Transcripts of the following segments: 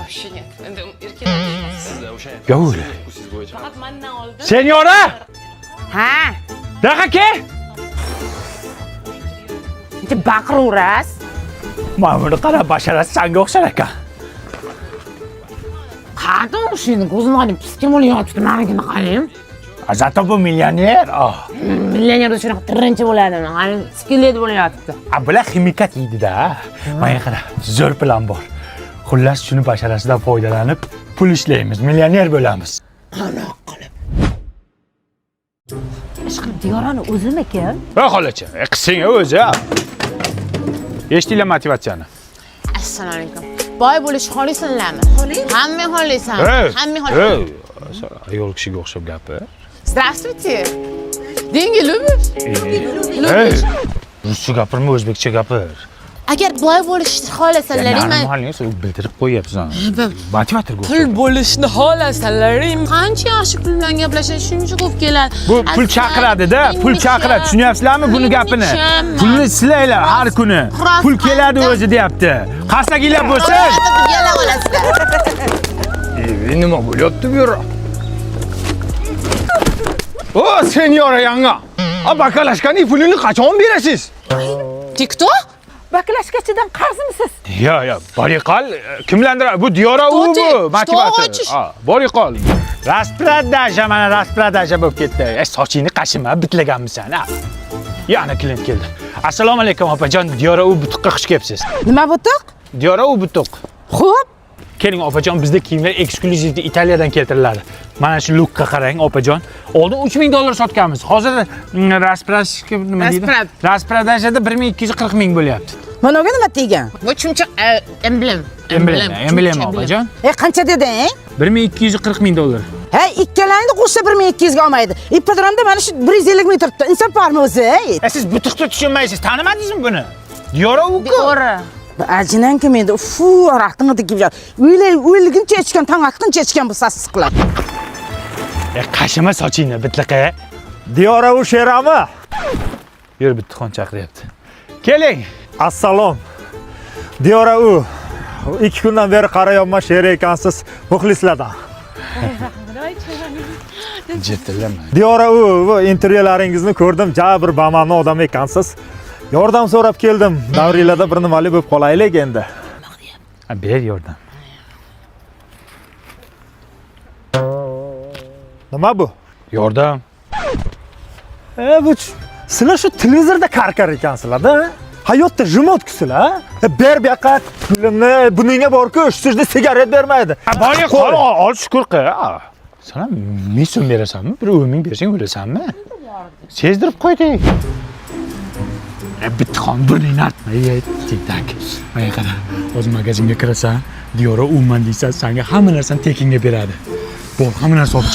Yoshi net. Endi erkak. Siz o'sha Gavur. siz bo'yicha. Faqat mendan oldin. Senyora! Ha, Daqa ke? bitta baqiraverasiz. Mana buni qara basharasi sanga o'xshar ekan. Qanday o'shini ko'zim olib piskim bo'layotibdi menigini qarang. Zato bu millioner. Millioner shunaqa tirinchi bo'ladi. Qani skelet bo'layotibdi. Bular ximikat yeydi-da. Mana qara, zo'r plan bor. Xullas shuni basharasidan foydalanib pul ishlaymiz, millioner bo'lamiz. Qanoq qilib. Ishqilib Diyorani o'zimikan? Va xolacha, qising o'zi. Eshitdinglar motivatsiyani. Assalomu alaykum. Boy bo'lish xohlaysanlarmi? Hamma xohlaysan. Hamma xohlaysan. Ayol kishiga o'xshab gapir. Здравствуйте. Деньги любишь? Ruscha gapirma, o'zbekcha gapir. Agar boy bo'lishni xohlasanlaring, men Normalni sen bildirib qo'yapsan. Motivator pul go'sht. bo'lishni xohlasanlaring, qancha yaxshi pul bilan gaplashadi, shuncha ko'p keladi. Bu pul chaqiradi-da, pul chaqiradi. Tushunyapsizlarmi buni gapini? Pulni silaylar har kuni. Pul keladi o'zi deyapti. Qasdaginglar bo'lsin. Yala olasizlar. Nima bo'lyapti bu yerda? O, senyora yanga. Bakalashkaning pulini qachon berasiz? TikTok? Baklashkachidan qarzimisiz? Yo, boriqol, kimlardir? Bu Diyora u bu, motivator. Boriqol. Rasprodaja, mana rasprodaja bo'lib ketdi. Sochingni qashima, bitlaganmisan, ha. Yana klient keldi. Assalomu alaykum opajon, Diyora u butuqqa xush kelibsiz. Nima butuq? Diyora u butuq. Xo'p. Keling opajon, bizda kiyimlar eksklyuziv Italiyadan keltiriladi. Mana shu lookka qarang opajon. Oldin $3000 sotganmiz. Hozir rasprodaja nima deydi? Rasprodajada 1240 ming bo'lyapti. Mana nima degan? Bu chumchuq emblem. Emblem opajon. Qancha deding? $1240 ming. Hey, ikkalangni qo'shsa 1200 ga olmaydi. Ipodromda mana shu 150 ming turibdi. Inson bormi o'zi? Siz butuqni tushunmaysiz. Tanimadingizmi buni? Diyora u-ku. Diyora. Ajinanki menda raqtingni degib yot. O'yliguncha ichgan, tong atquncha ichgan bu sassiqlar. Qashima sochingni bitliqa. Diyora u sherami? Yur bitxon chaqiryapti. Keling. Assalom. Diyora u 2 kundan beri qarayapman sher ekansiz muxlislardan. Jettilama. Diyora u intervyularingizni ko'rdim, jabr bamanli odam ekansiz. Yordam so'rab keldim. Davringlarda bir nimali bo'lib qolaylik endi. Ber yordam. Nima bu? Yordam. Bu sizlar shu televizorda qarqar ekansizlar-da. Hayotda jimotkisizlar. Ber bu yoqqa pulimni buningga bor-ku, sizga sigaret bermaydi. Bori qol, ol shukur qil. Sana 1000 so'm berasanmi? 1000 bersang o'lasanmi? Sezdirib qo'ydik. Bitxon buningni artma, tik-tak. Mana qara, o'z magazinga kirasan, Diyora umuman deysan, senga hamma narsani tekinga beradi. Bor, hamma narsa olib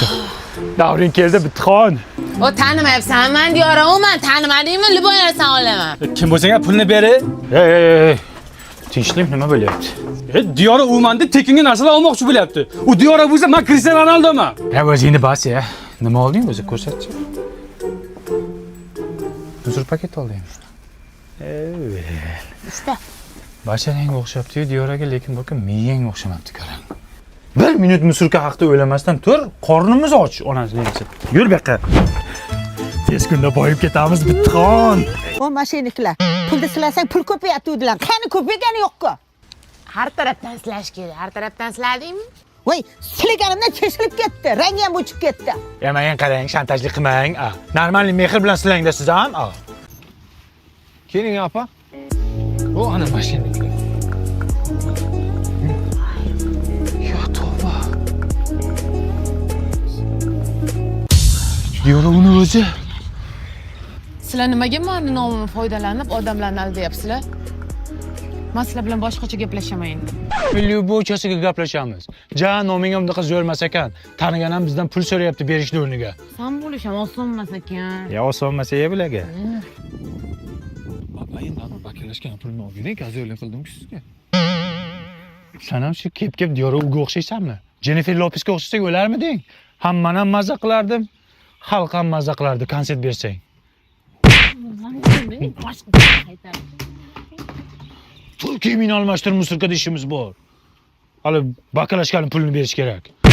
Davring keldi bitxon. O tanimayapsan, men Diyora umuman tanimadingmi? Liboy narsa olaman. Kim bo'lsang pulni beri. Hey. Tinchlik nima bo'lyapti? Diyora umanda tekinga narsalar olmoqchi bo'lyapti. U Diyora bo'lsa, men Cristiano Ronaldoman. O'zingni bas ya. Nima olding o'zi ko'rsatchi. Uzr paket olding. İşte. Basharangga o'xshabdi-yu Diyoraga, lekin bu miyang o'xshamabdi qarang. 1 minut musurka haqida o'ylamasdan tur, qornimiz och, onasi deydi. Yur bu yoqqa. Tez kunda boyib ketamiz bitxon. O mashinliklar. Pulni silasang pul ko'payapti dedilar. Qani ko'paygani yo'q-ku. Har tarafdan silash kerak. Har tarafdan siladingmi? Voy, silaganimdan teshilib ketdi. Rangi ham o'chib ketdi. Men qarang, shantajlik qilmang. Normalniy mehr bilan silangda siz ham. Keling opa. O ana mashina. Ya tavba. Diyora uni o'zi. Sizlar nimaga meni nomimni foydalanib odamlarni aldayapsizlar? Men sizlar bilan boshqacha gaplashaman. Lyubovchasiga gaplashamiz. Noming ham bunaqa zo'rmas ekan. Tanigan ham bizdan pul so'rayapti berishni o'rniga. Sen bo'lisham osonmas ekan. Ya osonmas-ya bularga. Endi bakalashgan pulni olgin, gazo'ylik qildim-ku sizga. Sen ham shu kep Diyora uga o'xshaysanmi? Jennifer Lopesga o'xshasak o'larmiding? Hammani ham mazza qilardim. Xalq ham mazza qilardi konsert bersang. Turkiya kiyimini almashtirib musulkada ishimiz bor. hali bakalashkaning pulini berish kerak.